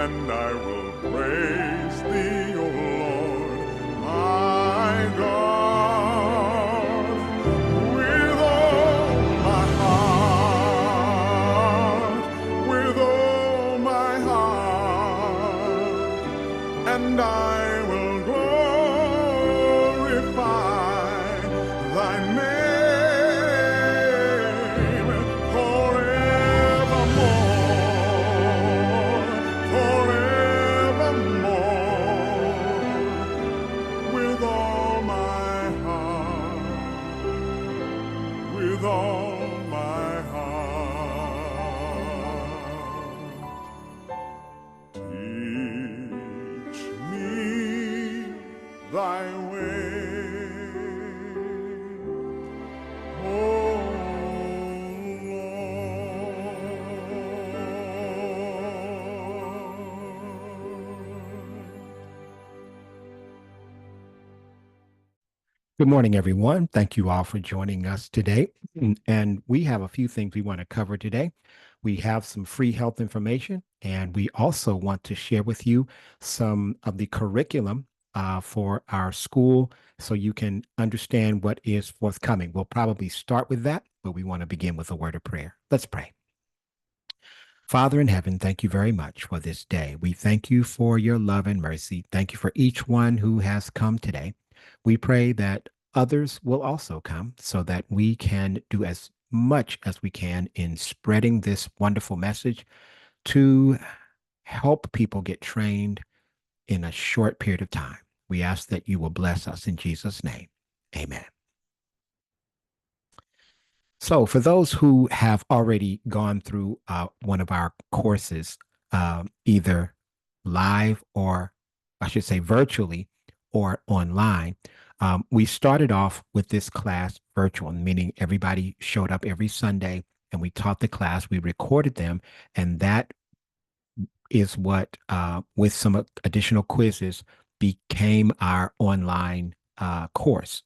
and I will praise thee, O Lord, my God, with all my heart, with all my heart, and I will glorify thy name forevermore, forevermore, with all my heart, with all my heart. Teach me thy way, O Good morning, everyone. Thank you all for joining us today. And we have a few things we want to cover today. We have some free health information, and we also want to share with you some of the curriculum for our school so you can understand what is forthcoming. We'll probably start with that, but we want to begin with a word of prayer. Let's pray. Father in heaven, thank you very much for this day. We thank you for your love and mercy. Thank you for each one who has come today. We pray that others will also come so that we can do as much as we can in spreading this wonderful message to help people get trained in a short period of time. We ask that you will bless us in Jesus' name. Amen. So, for those who have already gone through one of our courses, either live or I should say virtually or online, we started off with this class virtual, meaning everybody showed up every Sunday and we taught the class, we recorded them, and that is what, with some additional quizzes, became our online course.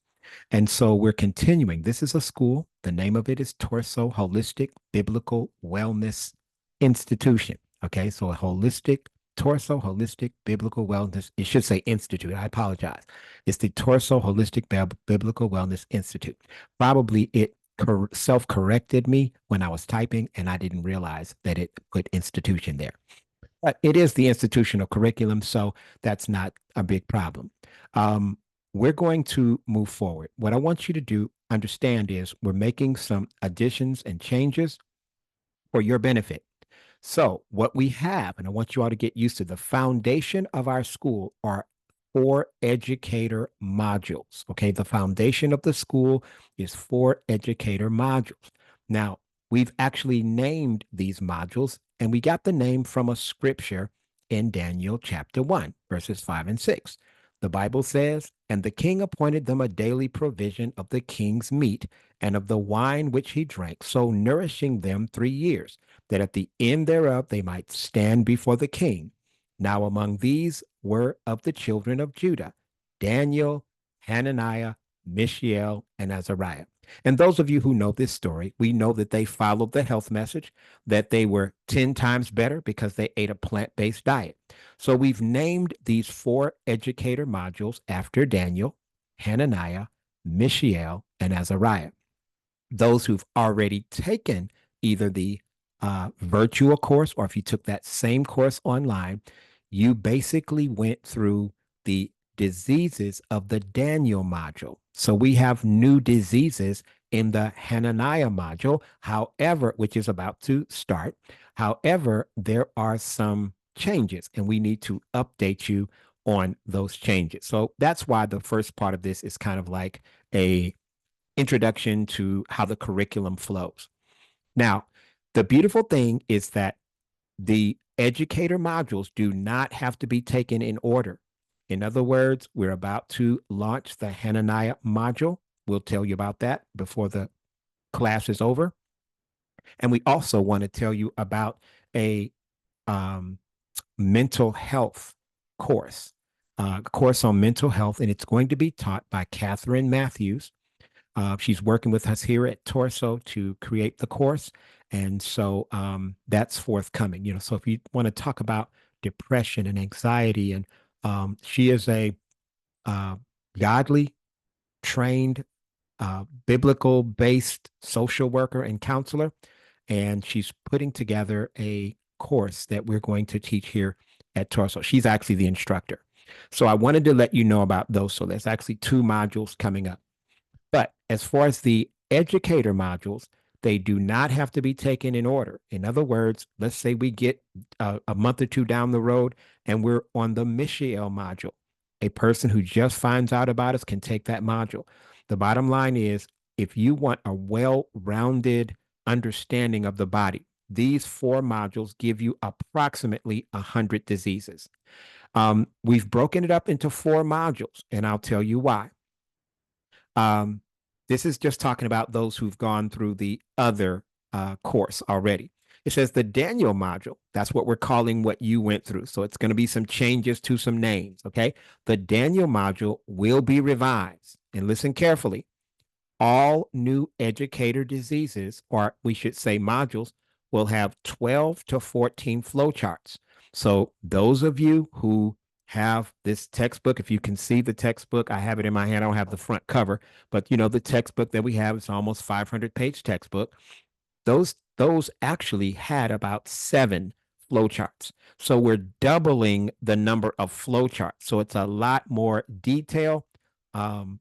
And so we're continuing. This is a school. The name of it is Torsoe Holistic Biblical Wellness Institution. Okay, so a Torsoe Holistic Biblical Wellness, it should say Institute. I apologize. It's the Torsoe Holistic Biblical Wellness Institute. Probably it self-corrected me when I was typing, and I didn't realize that it put institution there. But it is the institutional curriculum, so that's not a big problem. We're going to move forward. What I want you to understand is we're making some additions and changes for your benefit. So what we have, and I want you all to get used to, the foundation of our school are 4 educator modules. Okay, the foundation of the school is 4 educator modules. Now, we've actually named these modules, and we got the name from a scripture in Daniel chapter 1, verses 5 and 6. The Bible says, "And the king appointed them a daily provision of the king's meat and of the wine which he drank, so nourishing them 3 years, that at the end thereof they might stand before the king. Now among these were of the children of Judah, Daniel, Hananiah, Mishael, and Azariah." And those of you who know this story, we know that they followed the health message, that they were 10 times better because they ate a plant-based diet. So we've named these 4 educator modules after Daniel, Hananiah, Mishael, and Azariah. Those who've already taken either the virtual course or if you took that same course online, you basically went through the diseases of the Daniel module. So we have new diseases in the Hananiah module, however, which is about to start. However, there are some changes and we need to update you on those changes. So that's why the first part of this is kind of like a introduction to how the curriculum flows. Now, the beautiful thing is that the educator modules do not have to be taken in order. In other words, we're about to launch the Hananiah module. We'll tell you about that before the class is over. And we also want to tell you about a mental health course, course on mental health, and it's going to be taught by Catherine Matthews. She's working with us here at Torsoe to create the course. And so that's forthcoming. So if you want to talk about depression and anxiety. And she is a uh, godly, trained, biblical based social worker and counselor. And she's putting together a course that we're going to teach here at Torsoe. She's actually the instructor. So I wanted to let you know about those. So there's actually two modules coming up. But as far as the educator modules, they do not have to be taken in order. In other words, let's say we get a month or two down the road and we're on the Michelle module. A person who just finds out about us can take that module. The bottom line is if you want a well rounded understanding of the body, these four modules give you approximately 100 diseases. We've broken it up into four modules, and I'll tell you why. Um, this is just talking about those who've gone through the other course already. It says the Daniel module. That's what we're calling what you went through. So it's going to be some changes to some names. Okay. The Daniel module will be revised. And listen carefully. All new educator diseases, or we should say modules, will have 12 to 14 flowcharts. So those of you who have this textbook, if you can see the textbook, I have it in my hand. I don't have the front cover, but you know, the textbook that we have is almost 500-page textbook. Those actually had about 7 flowcharts. So we're doubling the number of flowcharts. So it's a lot more detail, kind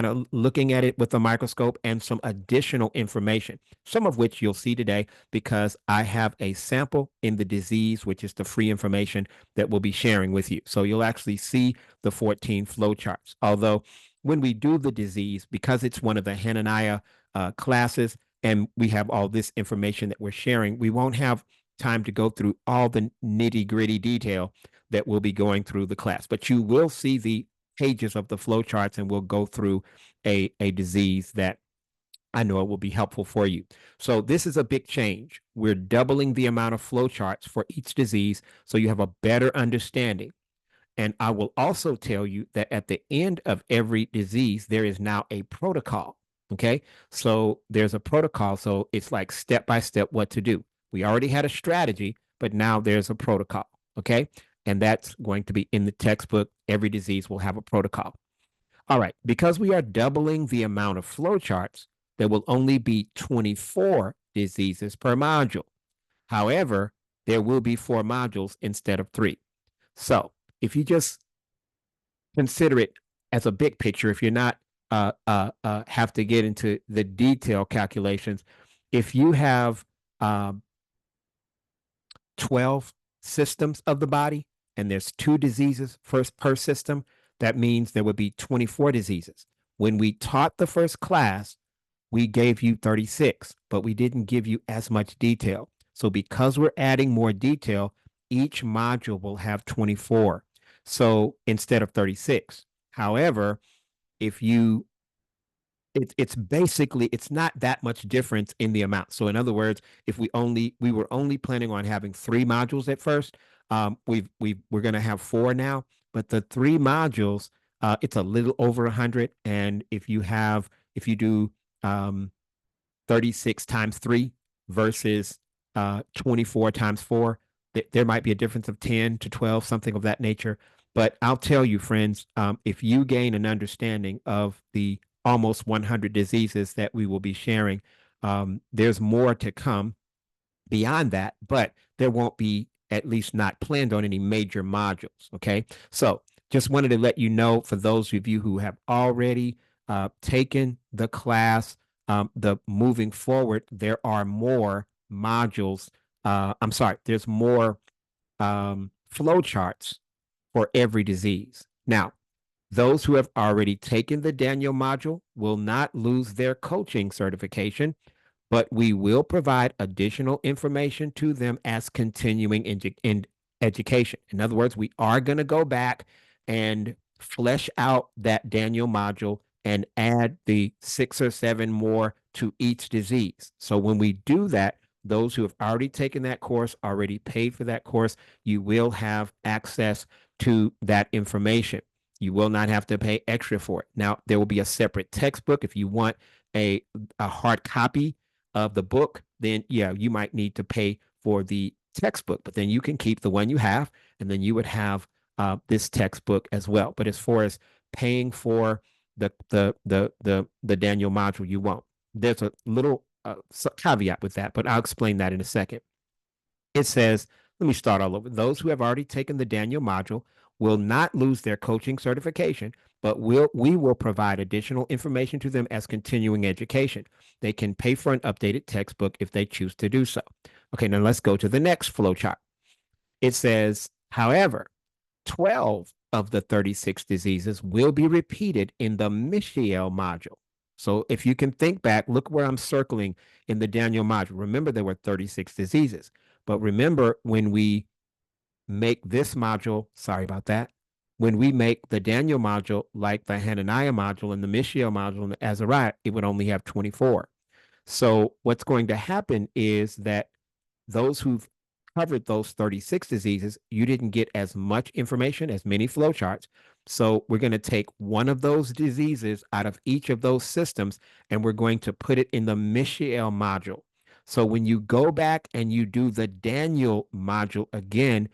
of looking at it with a microscope and some additional information, some of which you'll see today because I have a sample in the disease, which is the free information that we'll be sharing with you. So you'll actually see the 14 flowcharts. Although when we do the disease, because it's one of the Hananiah classes, and we have all this information that we're sharing, we won't have time to go through all the nitty gritty detail that we'll be going through the class. But you will see the pages of the flowcharts, and we'll go through a disease that I know it will be helpful for you. So this is a big change. We're doubling the amount of flowcharts for each disease so you have a better understanding. And I will also tell you that at the end of every disease, there is now a protocol. Okay. So there's a protocol. So it's like step by step what to do. We already had a strategy, but now there's a protocol. Okay. And that's going to be in the textbook. Every disease will have a protocol. All right. Because we are doubling the amount of flowcharts, there will only be 24 diseases per module. However, there will be 4 modules instead of 3. So if you just consider it as a big picture, if you're not have to get into the detail calculations, if you have um, 12 systems of the body and there's 2 diseases first per system, that means there would be 24 diseases. When we taught the first class, we gave you 36, but we didn't give you as much detail. So because we're adding more detail, each module will have 24. So instead of 36. However, if you it's basically it's not that much difference in the amount. So in other words, if we were only planning on having 3 modules at first, we're going to have 4 now, but the 3 modules, it's a little over 100. And if you do 36 times 3 versus 24 times 4, there might be a difference of 10 to 12, something of that nature. But I'll tell you, friends, if you gain an understanding of the almost 100 diseases that we will be sharing, there's more to come beyond that, but there won't be, at least not planned on, any major modules. Okay. So just wanted to let you know, for those of you who have already taken the class, the moving forward, there are more modules. I'm sorry, there's more flow charts for every disease. Now, those who have already taken the Daniel module will not lose their coaching certification, but we will provide additional information to them as continuing in education. In other words, we are going to go back and flesh out that Daniel module and add the 6 or 7 more to each disease. So when we do that, those who have already taken that course, already paid for that course, you will have access to that information. You will not have to pay extra for it. Now, there will be a separate textbook. If you want a hard copy of the book, then yeah, you might need to pay for the textbook, but then you can keep the one you have and then you would have this textbook as well. But as far as paying for the Daniel module, you won't. There's a little caveat with that, but I'll explain that in a second. It says, let me start all over. Those who have already taken the Daniel module will not lose their coaching certification, but we will provide additional information to them as continuing education. They can pay for an updated textbook if they choose to do so. Okay, now let's go to the next flow chart. It says, however, 12 of the 36 diseases will be repeated in the Michiel module. So if you can think back, look where I'm circling in the Daniel module. Remember, there were 36 diseases. But remember, when we make this module, sorry about that, when we make the Daniel module like the Hananiah module and the Mishael module and the Azariah, it would only have 24. So what's going to happen is that those who've covered those 36 diseases, you didn't get as much information, as many flowcharts. So we're going to take one of those diseases out of each of those systems, and we're going to put it in the Mishael module. So when you go back and you do the Daniel module again,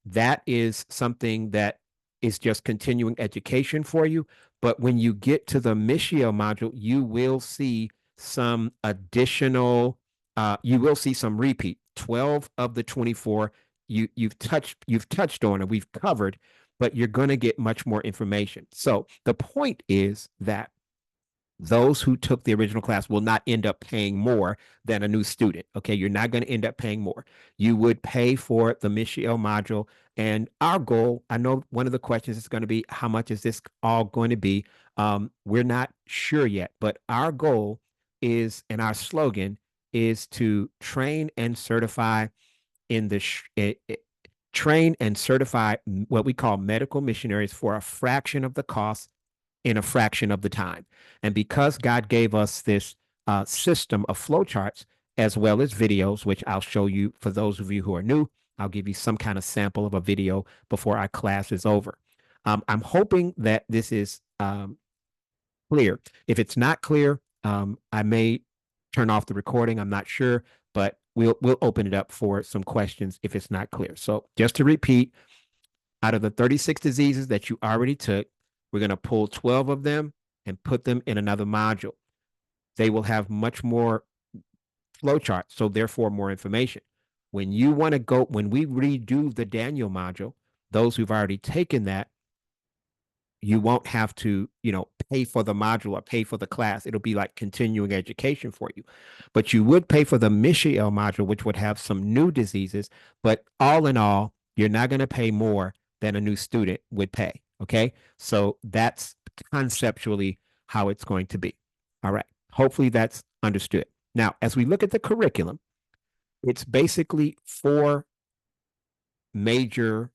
that is something that is just continuing education for you. But when you get to the Mishael module, you will see some additional, you will see some repeat. 12 of the 24 you've touched on and we've covered, but you're going to get much more information. So the point is that those who took the original class will not end up paying more than a new student. Okay, you're not going to end up paying more. You would pay for the Mishael module. And our goal, I know one of the questions is going to be, how much is this all going to be? We're not sure yet, but our goal is, and our slogan is to train and certify in the train and certify what we call medical missionaries for a fraction of the cost in a fraction of the time. And because God gave us this system of flowcharts as well as videos, which I'll show you for those of you who are new, I'll give you some kind of sample of a video before our class is over. I'm hoping that this is clear. If it's not clear, I may turn off the recording. I'm not sure, but we'll open it up for some questions if it's not clear. So just to repeat, out of the 36 diseases that you already took, we're going to pull 12 of them and put them in another module. They will have much more flowcharts, so therefore more information. When you want to go, when we redo the Daniel module, those who've already taken that, you won't have to, pay for the module or pay for the class. It'll be like continuing education for you. But you would pay for the Mishael module, which would have some new diseases. But all in all, you're not going to pay more than a new student would pay. Okay. So that's conceptually how it's going to be. All right. Hopefully that's understood. Now, as we look at the curriculum, it's basically four major,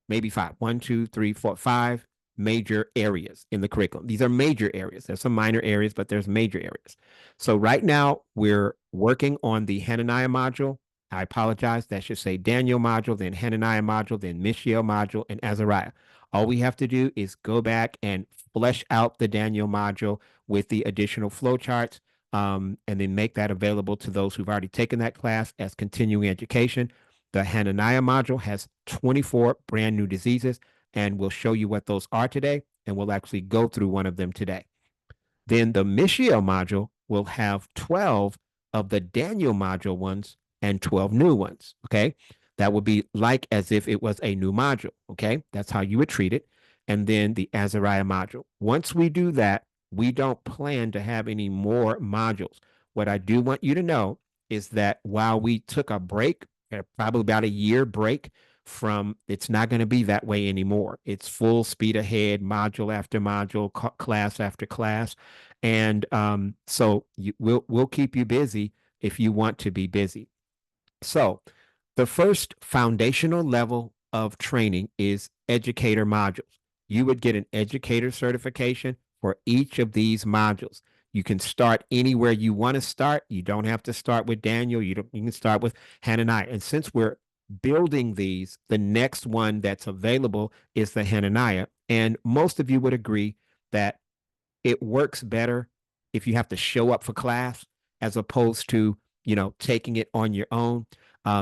maybe five, 1, 2, 3, 4, 5 major areas in the curriculum. These are major areas. There's some minor areas, but there's major areas. So right now we're working on the Hananiah module. I apologize. That should say Daniel module, then Hananiah module, then Mishael module, and Azariah. All we have to do is go back and flesh out the Daniel module with the additional flowcharts, and then make that available to those who've already taken that class as continuing education. The Hananiah module has 24 brand new diseases, and we'll show you what those are today, and we'll actually go through one of them today. Then the Mishael module will have 12 of the Daniel module ones and 12 new ones, okay? That would be like as if it was a new module, okay? That's how you would treat it. And then the Azariah module. Once we do that, we don't plan to have any more modules. What I do want you to know is that while we took a break, probably about a year break from, it's not going to be that way anymore. It's full speed ahead, module after module, class after class. And so we'll keep you busy if you want to be busy. So the first foundational level of training is educator modules. You would get an educator certification for each of these modules. You can start anywhere you want to start. You don't have to start with Daniel. You can start with Hananiah. And since we're building these, the next one that's available is the Hananiah. And most of you would agree that it works better if you have to show up for class as opposed to, taking it on your own.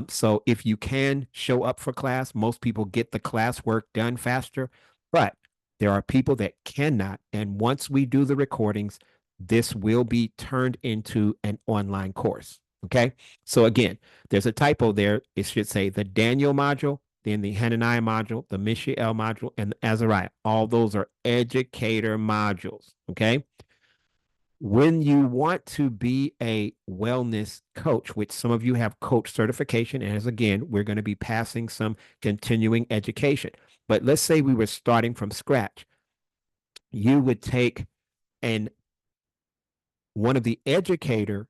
So if you can show up for class, most people get the classwork done faster, but there are people that cannot. And once we do the recordings, this will be turned into an online course. Okay. So again, there's a typo there. It should say the Daniel module, then the Hananiah module, the Mishael module, and the Azariah. All those are educator modules. Okay. When you want to be a wellness coach, which some of you have coach certification, and as again, we're going to be passing some continuing education. But let's say we were starting from scratch. You would take an one of the educator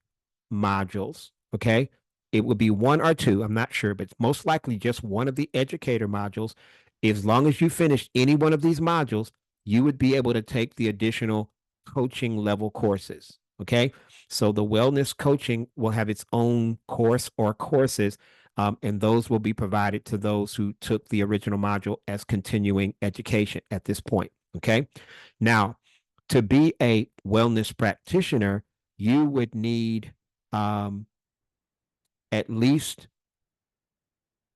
modules, okay? It would be one or two, I'm not sure, but most likely just one of the educator modules. As long as you finish any one of these modules, you would be able to take the additional coaching level courses, okay? So the wellness coaching will have its own course or courses, and those will be provided to those who took the original module as continuing education at this point, okay? Now, to be a wellness practitioner, you would need um, at least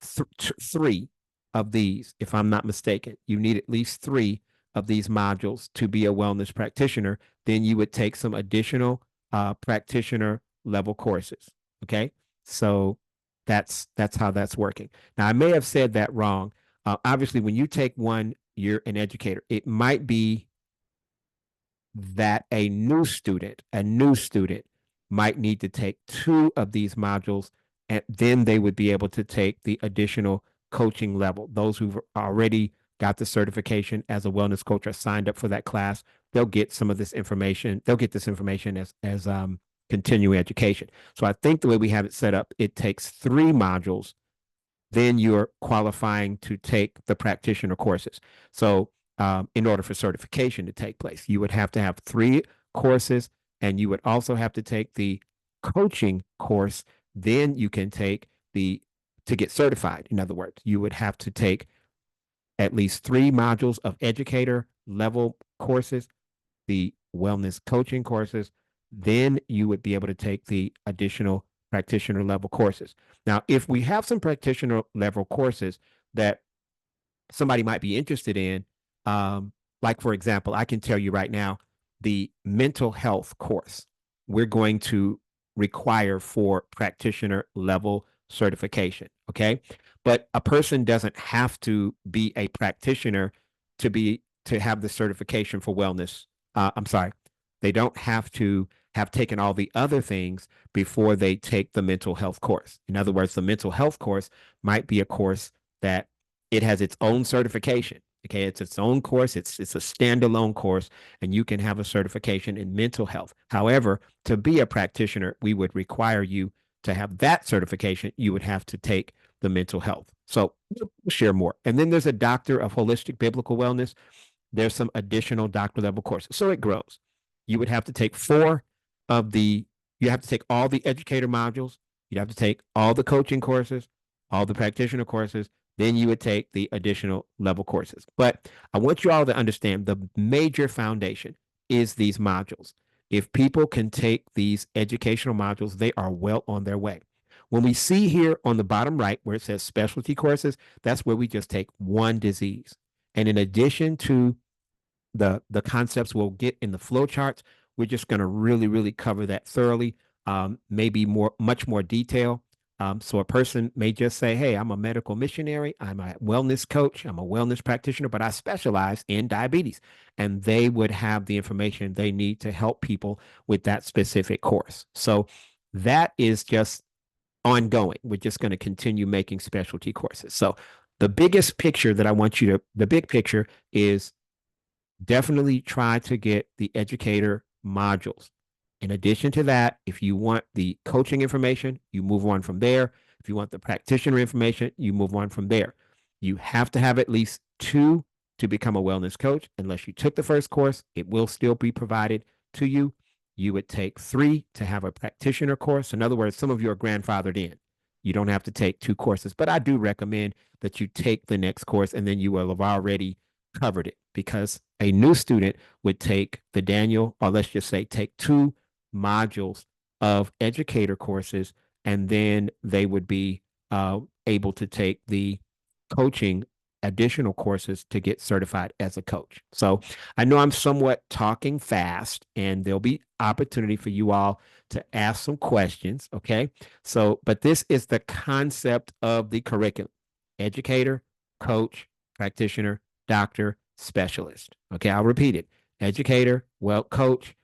three of these, if I'm not mistaken. You need at least three of these modules to be a wellness practitioner. Then you would take some additional practitioner level courses. Okay, so that's how that's working. Now, I may have said that wrong. Obviously, when you take one, you're an educator. It might be that a new student might need to take two of these modules, and then they would be able to take the additional coaching level. Those who've already got the certification as a wellness coach are signed up for that class. They'll get some of this information. They'll get this information as continuing education. So I think the way we have it set up, it takes three modules, then you're qualifying to take the practitioner courses. So, in order for certification to take place, you would have to have three courses, and you would also have to take the coaching course. Then you can take to get certified. In other words, you would have to take at least three modules of educator level courses, the wellness coaching courses, then you would be able to take the additional practitioner level courses. Now, if we have some practitioner level courses that somebody might be interested in, like for example, I can tell you right now, the mental health course we're going to require for practitioner level certification. Okay. But a person doesn't have to be a practitioner to have the certification for wellness. I'm sorry. They don't have to have taken all the other things before they take the mental health course. In other words, the mental health course might be a course that it has its own certification. Okay, it's its own course. It's a standalone course, and you can have a certification in mental health. However, to be a practitioner, we would require you to have that certification. You would have to take the mental health. So we'll share more. And then there's a doctor of holistic biblical wellness. There's some additional doctor level courses. So it grows. You would have to take you have to take all the educator modules. You'd have to take all the coaching courses, all the practitioner courses. Then you would take the additional level courses. But I want you all to understand the major foundation is these modules. If people can take these educational modules, they are well on their way. When we see here on the bottom right where it says specialty courses, that's where we just take one disease. And in addition to the concepts we'll get in the flow charts, we're just going to really cover that thoroughly, maybe much more detail. So a person may just say, hey, I'm a medical missionary, I'm a wellness coach, I'm a wellness practitioner, but I specialize in diabetes. And they would have the information they need to help people with that specific course. So that is just ongoing. We're just going to continue making specialty courses. So the big picture is definitely try to get the educator modules. In addition to that, if you want the coaching information, you move on from there. If you want the practitioner information, you move on from there. You have to have at least two to become a wellness coach. Unless you took the first course, it will still be provided to you. You would take three to have a practitioner course. In other words, some of you are grandfathered in. You don't have to take two courses, but I do recommend that you take the next course and then you will have already covered it, because a new student would take the Daniel, or let's just say take two modules of educator courses, and then they would be able to take the coaching additional courses to get certified as a coach. So I know I'm somewhat talking fast, and there'll be opportunity for you all to ask some questions. Okay. So, but this is the concept of the curriculum: educator, coach, practitioner, doctor, specialist. Okay. I'll repeat it: educator, well, coach,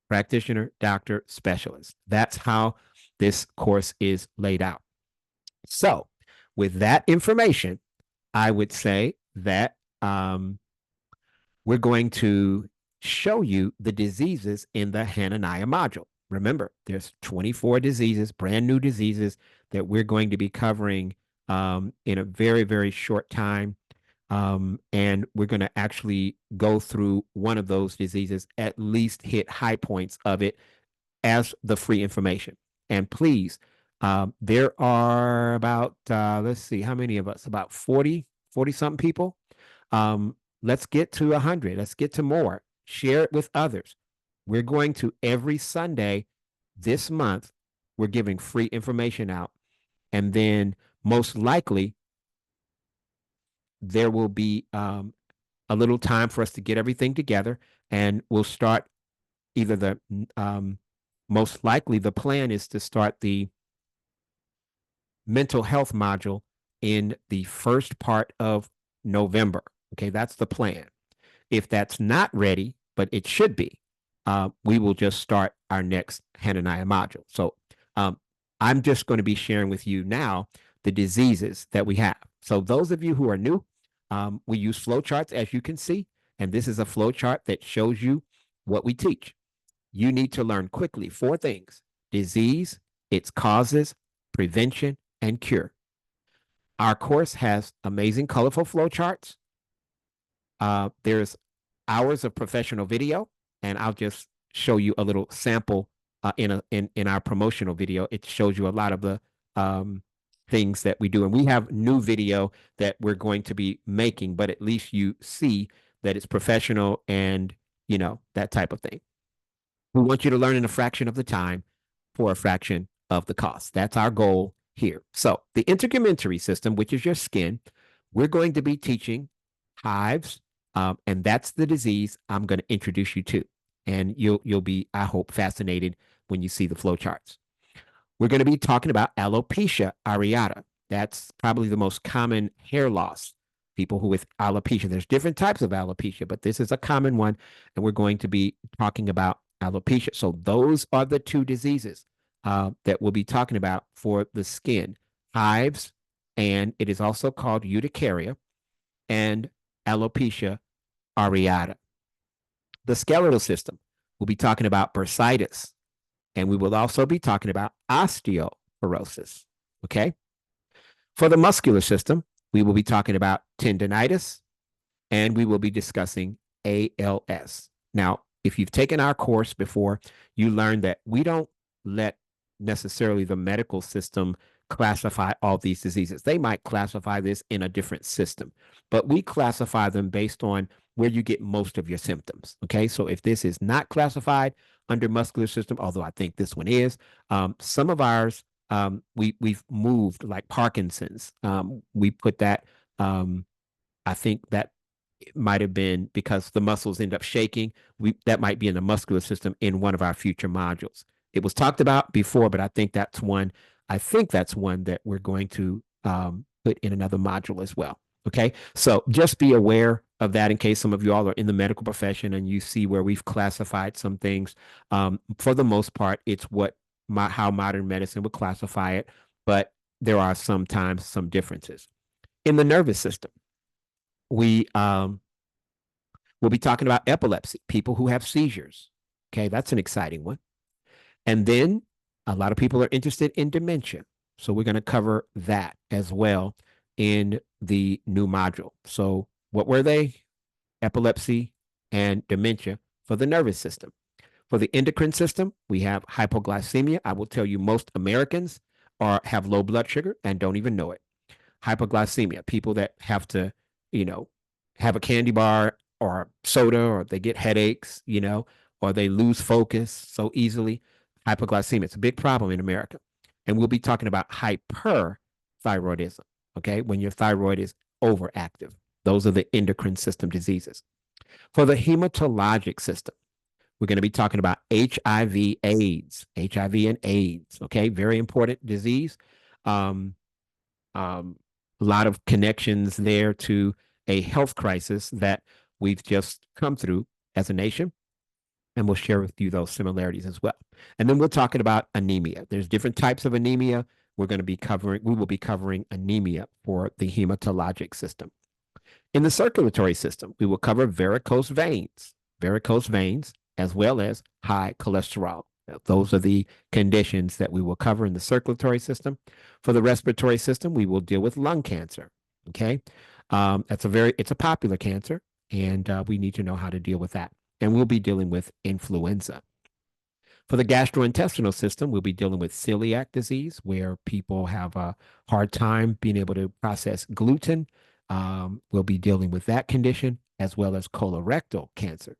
practitioner, doctor, specialist. That's how this course is laid out. So, with that information, I would say that we're going to show you the diseases in the Hananiah module. Remember, there's 24 diseases, brand new diseases that we're going to be covering in a very, very short time. And we're going to actually go through one of those diseases, at least hit high points of it as the free information. And please, there are about, let's see, how many of us? About 40 something people. Let's get to 100. Let's get to more. Share it with others. We're going to every Sunday this month, we're giving free information out. And then most likely, there will be a little time for us to get everything together, and we'll start either most likely the plan is to start the mental health module in the first part of November. Okay, that's the plan. If that's not ready, but it should be, we will just start our next Hananiah module. So I'm just going to be sharing with you now the diseases that we have. So those of you who are new, we use flowcharts, as you can see, and this is a flowchart that shows you what we teach. You need to learn quickly 4 things: disease, its causes, prevention, and cure. Our course has amazing, colorful flowcharts. There's hours of professional video, and I'll just show you a little sample in our promotional video. It shows you a lot of the things that we do, and we have new video that we're going to be making, but at least you see that it's professional and that type of thing. We want you to learn in a fraction of the time for a fraction of the cost. That's our goal here. So the integumentary system, which is your skin, we're going to be teaching hives, and that's the disease I'm going to introduce you to. And you'll be, I hope, fascinated when you see the flowcharts. We're going to be talking about alopecia areata. That's probably the most common hair loss. People who with alopecia. There's different types of alopecia, but this is a common one, and we're going to be talking about alopecia. So those are the 2 diseases that we'll be talking about for the skin: hives, and it is also called urticaria, and alopecia areata. The skeletal system, we'll be talking about bursitis, and we will also be talking about osteoporosis. Okay. For the muscular system, we will be talking about tendonitis, and we will be discussing ALS. Now, if you've taken our course before, you learn that we don't let necessarily the medical system classify all these diseases. They might classify this in a different system, but we classify them based on where you get most of your symptoms. Okay, so if this is not classified under muscular system, although I think this one is, some of ours we've moved, like Parkinson's. We put that. I think that it might have been because the muscles end up shaking. That might be in the muscular system in one of our future modules. It was talked about before, but I think that's one. I think that's one that we're going to put in another module as well. Okay, so just be aware of that in case some of you all are in the medical profession and you see where we've classified some things. For the most part, it's how modern medicine would classify it, but there are sometimes some differences. In the nervous system, we'll be talking about epilepsy, people who have seizures. Okay, that's an exciting one. And then a lot of people are interested in dementia. So we're going to cover that as well in the new module. So what were they? Epilepsy and dementia for the nervous system. For the endocrine system, we have hypoglycemia. I will tell you, most Americans have low blood sugar and don't even know it. Hypoglycemia, people that have to, have a candy bar or soda, or they get headaches, or they lose focus so easily. Hypoglycemia, it's a big problem in America. And we'll be talking about hyperthyroidism. hypothyroidism, okay, when your thyroid is overactive. Those are the endocrine system diseases. For the hematologic system, we're going to be talking about HIV, AIDS, HIV and AIDS, okay, very important disease. Um, um, a lot of connections there to a health crisis that we've just come through as a nation, and we'll share with you those similarities as well. And then we're talking about anemia. There's different types of anemia. We will be covering anemia for the hematologic system. In the circulatory system, we will cover varicose veins, as well as high cholesterol. Those are the conditions that we will cover in the circulatory system. For the respiratory system, we will deal with lung cancer. Okay, it's a popular cancer, and we need to know how to deal with that. And we'll be dealing with influenza. For the gastrointestinal system, we'll be dealing with celiac disease, where people have a hard time being able to process gluten. We'll be dealing with that condition, as well as colorectal cancer.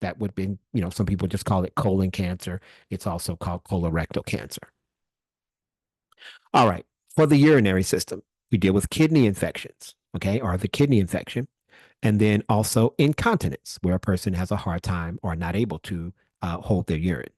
That would be, some people just call it colon cancer. It's also called colorectal cancer. All right. For the urinary system, we deal with kidney infections, okay, or the kidney infection, and then also incontinence, where a person has a hard time or not able to hold their urine.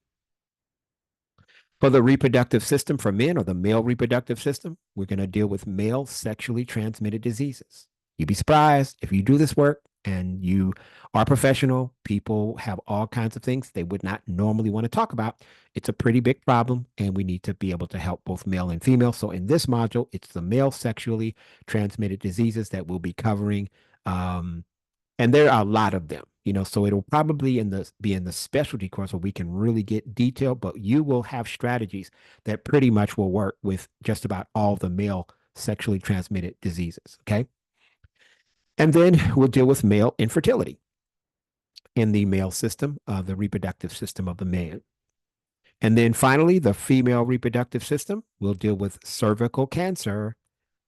For the reproductive system for men, or the male reproductive system, we're going to deal with male sexually transmitted diseases. You'd be surprised if you do this work and you are professional. People have all kinds of things they would not normally want to talk about. It's a pretty big problem, and we need to be able to help both male and female. So in this module, it's the male sexually transmitted diseases that we'll be covering. And there are a lot of them, so it'll probably be in the specialty course where we can really get detailed, but you will have strategies that pretty much will work with just about all the male sexually transmitted diseases. Okay. And then we'll deal with male infertility in the male system, the reproductive system of the man. And then finally, the female reproductive system, we'll deal with cervical cancer.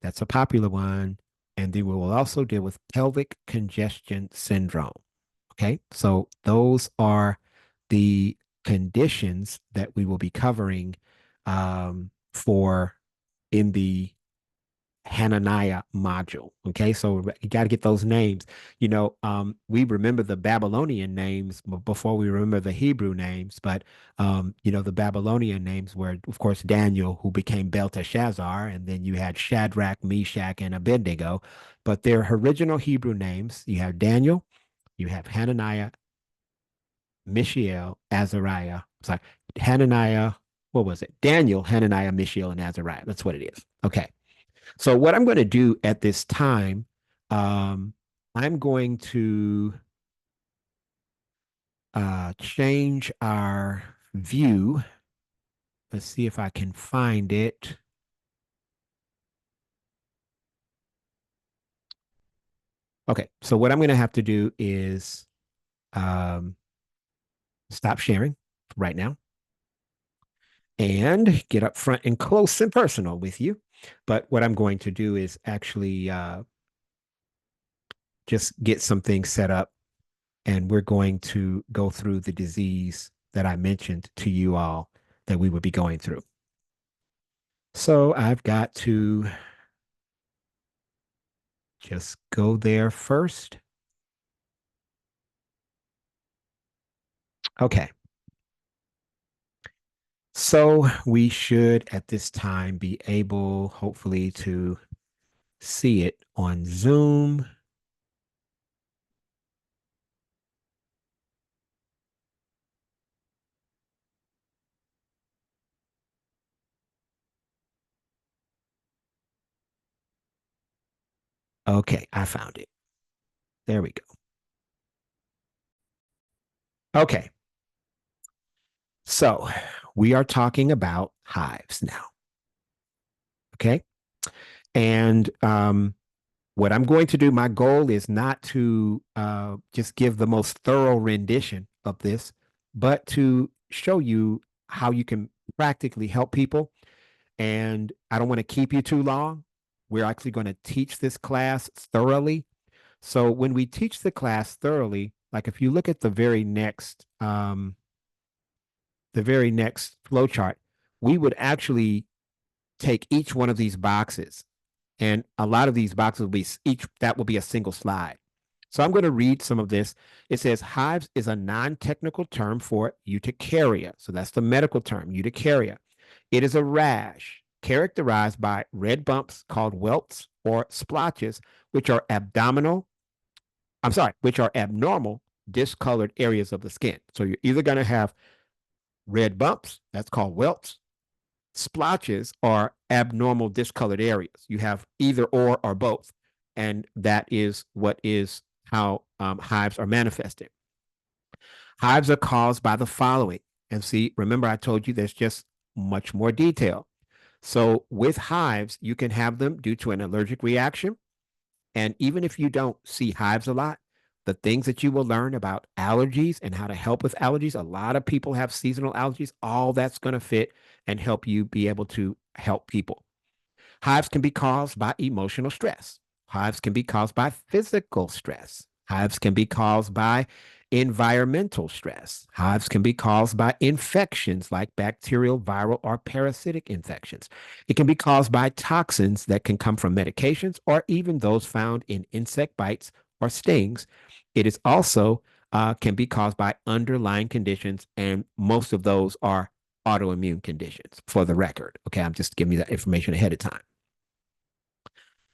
That's a popular one. And then we will also deal with pelvic congestion syndrome. Okay. So those are the conditions that we will be covering for in the Hananiah module. Okay, so you got to get those names. We remember the Babylonian names before we remember the Hebrew names, but the Babylonian names were, of course, Daniel, who became Belteshazzar, and then you had Shadrach, Meshach, and Abednego. But their original Hebrew names, you have Daniel, you have Hananiah, Mishael, Azariah. Sorry, Hananiah. What was it? Daniel, Hananiah, Mishael, and Azariah. That's what it is. Okay. So what I'm going to do at this time, I'm going to change our view. Let's see if I can find it. Okay, so what I'm going to have to do is um, stop sharing right now and get up front and close and personal with you. But what I'm going to do is actually just get some things set up, and we're going to go through the disease that I mentioned to you all that we would be going through. So I've got to just go there first. Okay. So we should at this time be able, hopefully, to see it on Zoom. Okay, I found it. There we go. Okay. So we are talking about hives now. Okay. And what I'm going to do, my goal is not to just give the most thorough rendition of this, but to show you how you can practically help people. And I don't want to keep you too long. We're actually going to teach this class thoroughly. So when we teach the class thoroughly, like if you look at the very next flow chart, we would actually take each one of these boxes, and a lot of these boxes will be that will be a single slide. So I'm going to read some of this. It says hives is a non-technical term for urticaria. So that's the medical term, urticaria. It is a rash characterized by red bumps called welts or splotches, which are which are abnormal discolored areas of the skin. So you're either going to have red bumps, that's called welts. Splotches are abnormal discolored areas. You have either or both. And that is what is how hives are manifested. Hives are caused by the following. And see, remember, I told you there's just much more detail. So with hives, you can have them due to an allergic reaction. And even if you don't see hives a lot, the things that you will learn about allergies and how to help with allergies, a lot of people have seasonal allergies. All that's going to fit and help you be able to help people. Hives can be caused by emotional stress. Hives can be caused by physical stress. Hives can be caused by environmental stress. Hives can be caused by infections like bacterial, viral, or parasitic infections. It can be caused by toxins that can come from medications or even those found in insect bites or stings. It is also can be caused by underlying conditions, and most of those are autoimmune conditions, for the record. Okay, I'm just giving you that information ahead of time.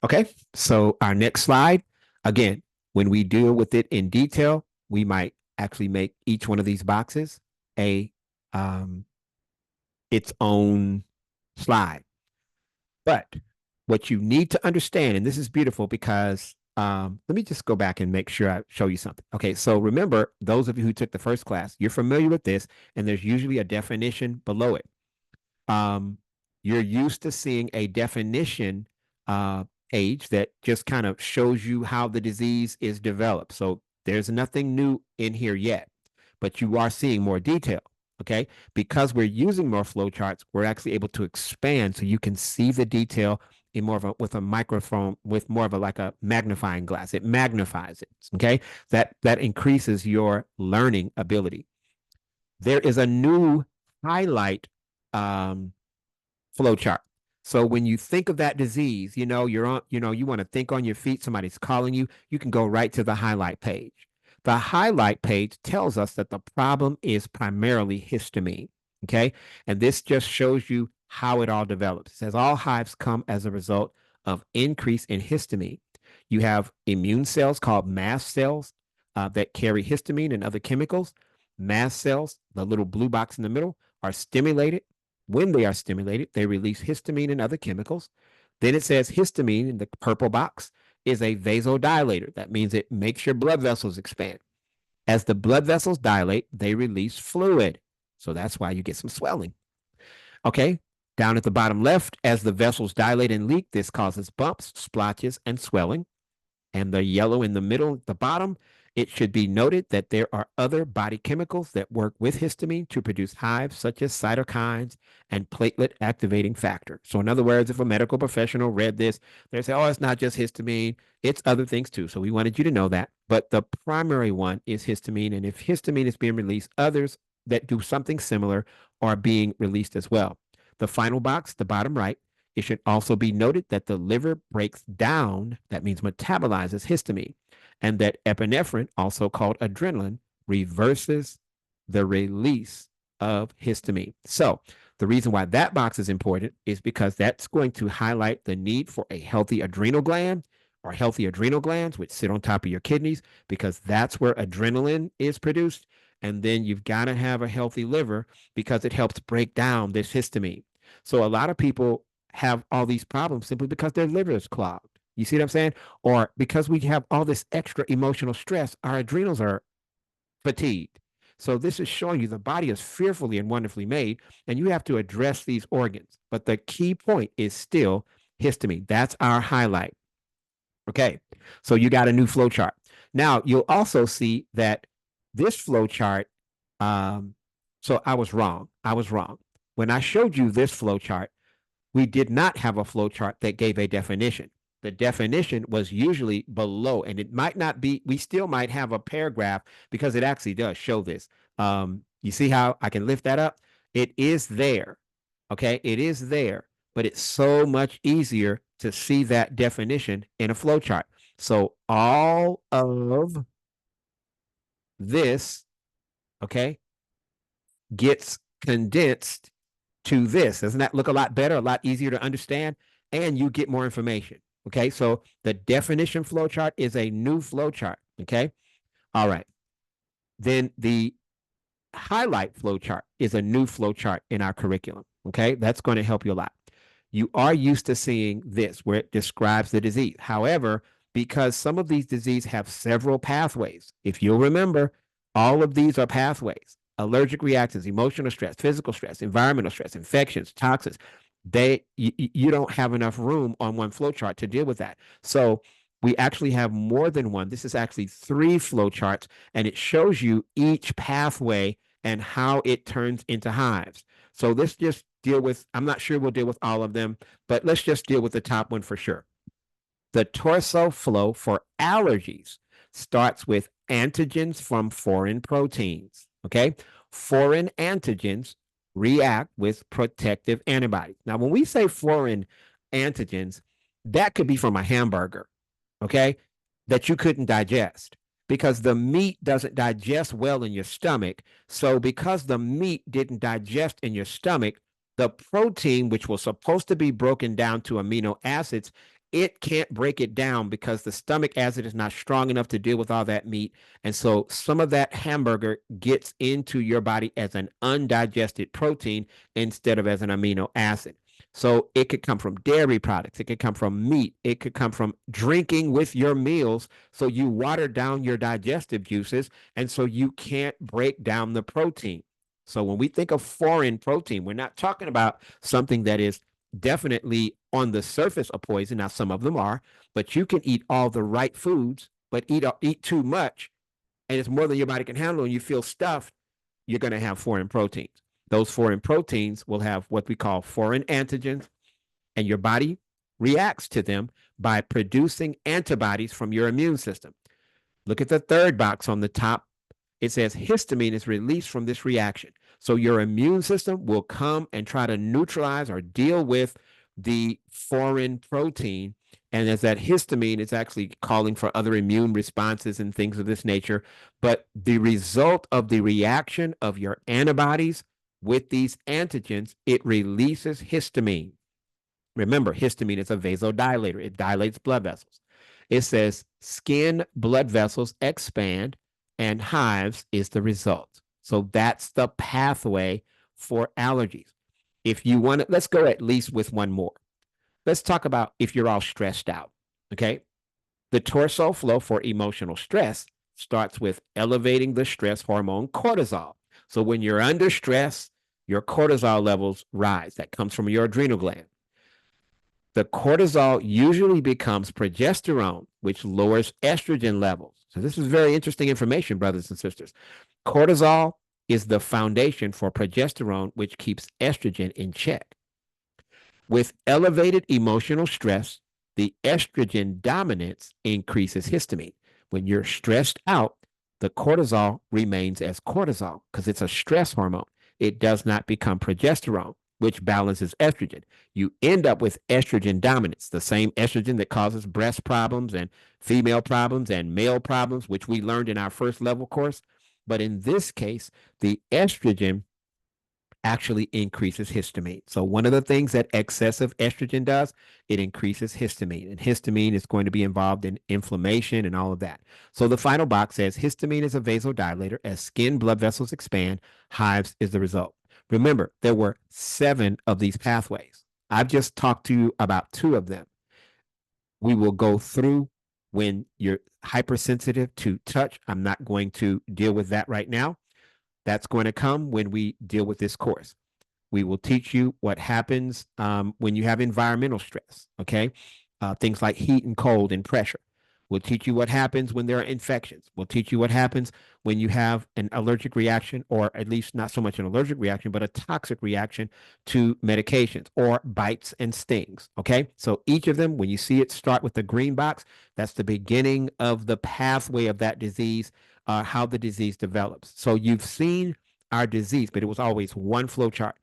Okay, so our next slide, again, when we deal with it in detail, we might actually make each one of these boxes a its own slide. But what you need to understand, and this is beautiful because let me just go back and make sure I show you something. Okay, so remember, those of you who took the first class, you're familiar with this, and there's usually a definition below it. um, you're used to seeing a definition page that just kind of shows you how the disease is developed. So there's nothing new in here yet, but you are seeing more detail. Okay, because we're using more flowcharts, we're actually able to expand so you can see the detail in more of a with a microphone with more of a like a magnifying glass. It magnifies it. Okay, that increases your learning ability. There is a new highlight um, flow chart. So when you think of that disease, you're on, you want to think on your feet, somebody's calling you, you can go right to the highlight page. The highlight page tells us that the problem is primarily histamine. Okay. And this just shows you how it all develops. It says all hives come as a result of increase in histamine. You have immune cells called mast cells that carry histamine and other chemicals. Mast cells, the little blue box in the middle, are stimulated. When they are stimulated, they release histamine and other chemicals. Then it says histamine in the purple box is a vasodilator. That means it makes your blood vessels expand. As the blood vessels dilate, they release fluid. So that's why you get some swelling. Okay. Down at the bottom left, as the vessels dilate and leak, this causes bumps, splotches, and swelling. And the yellow in the middle at the bottom, it should be noted that there are other body chemicals that work with histamine to produce hives, such as cytokines and platelet activating factor. So, in other words, if a medical professional read this, they say, oh, it's not just histamine, it's other things too. So, we wanted you to know that. But the primary one is histamine. And if histamine is being released, others that do something similar are being released as well. The final box, the bottom right, it should also be noted that the liver breaks down, that means metabolizes histamine, and that epinephrine, also called adrenaline, reverses the release of histamine. So, the reason why that box is important is because that's going to highlight the need for a healthy adrenal gland or healthy adrenal glands, which sit on top of your kidneys, because that's where adrenaline is produced. And then you've got to have a healthy liver because it helps break down this histamine. So, a lot of people have all these problems simply because their liver is clogged. You see what I'm saying? Or because we have all this extra emotional stress, our adrenals are fatigued. So this is showing you the body is fearfully and wonderfully made, and you have to address these organs. But the key point is still histamine. That's our highlight. Okay. So you got a new flow chart. Now you'll also see that this flow chart, so I was wrong. I was wrong. When I showed you this flow chart, we did not have a flow chart that gave a definition. The definition was usually below, and it might not be, we still might have a paragraph because it actually does show this. You see how I can lift that up? It is there. Okay. It is there. but it's so much easier to see that definition in a flow chart. So all of this, okay, gets condensed to this. Doesn't that look a lot better, a lot easier to understand? And you get more information. Okay, so the definition flow chart is a new flow chart. Okay, all right. Then the highlight flow chart is a new flow chart in our curriculum. Okay, that's going to help you a lot. You are used to seeing this where it describes the disease. However, because some of these diseases have several pathways, if you'll remember, all of these are pathways: allergic reactions, emotional stress, physical stress, environmental stress, infections, toxins. You don't have enough room on one flow chart to deal with that. So we actually have more than one. This is actually 3 flow charts, and it shows you each pathway and how it turns into hives. So let's just deal with, I'm not sure we'll deal with all of them, but let's just deal with the top one for sure. The torso flow for allergies starts with antigens from foreign proteins. Okay. Foreign antigens react with protective antibodies. Now, when we say foreign antigens, that could be from a hamburger, okay, that you couldn't digest because the meat doesn't digest well in your stomach. So, because the meat didn't digest in your stomach, the protein, which was supposed to be broken down to amino acids, it can't break it down because the stomach acid is not strong enough to deal with all that meat. And so some of that hamburger gets into your body as an undigested protein instead of as an amino acid. So it could come from dairy products. It could come from meat. It could come from drinking with your meals. So you water down your digestive juices. And so you can't break down the protein. So when we think of foreign protein, we're not talking about something that is definitely on the surface a poison. Now, some of them are, but you can eat all the right foods, but eat too much, and it's more than your body can handle, and you feel stuffed. You're going to have foreign proteins. Those foreign proteins will have what we call foreign antigens, and your body reacts to them by producing antibodies from your immune system. Look at the third box on the top. It says histamine is released from this reaction. So your immune system will come and try to neutralize or deal with the foreign protein. And as that histamine is actually calling for other immune responses and things of this nature. But the result of the reaction of your antibodies with these antigens, it releases histamine. Remember, histamine is a vasodilator. It dilates blood vessels. It says skin blood vessels expand and hives is the result. So that's the pathway for allergies. If you want it, let's go at least with one more. Let's talk about if you're all stressed out. Okay. The torso flow for emotional stress starts with elevating the stress hormone cortisol. So when you're under stress, your cortisol levels rise. That comes from your adrenal gland. The cortisol usually becomes progesterone, which lowers estrogen levels. So this is very interesting information, brothers and sisters. Cortisol is the foundation for progesterone, which keeps estrogen in check. With elevated emotional stress, the estrogen dominance increases histamine. When you're stressed out, the cortisol remains as cortisol because it's a stress hormone. It does not become progesterone, which balances estrogen. You end up with estrogen dominance, the same estrogen that causes breast problems and female problems and male problems, which we learned in our first level course. But in this case, the estrogen actually increases histamine. So one of the things that excessive estrogen does, it increases histamine. And histamine is going to be involved in inflammation and all of that. So the final box says histamine is a vasodilator. As skin blood vessels expand, hives is the result. Remember, there were 7 of these pathways. I've just talked to you about 2 of them. We will go through when you're hypersensitive to touch. I'm not going to deal with that right now. That's going to come when we deal with this course. We will teach you what happens when you have environmental stress, okay? Things like heat and cold and pressure. We'll teach you what happens when there are infections. We'll teach you what happens when you have an allergic reaction, or at least not so much an allergic reaction, but a toxic reaction to medications or bites and stings, okay? So each of them, when you see it start with the green box, that's the beginning of the pathway of that disease, how the disease develops. So you've seen our disease, but it was always one flow chart.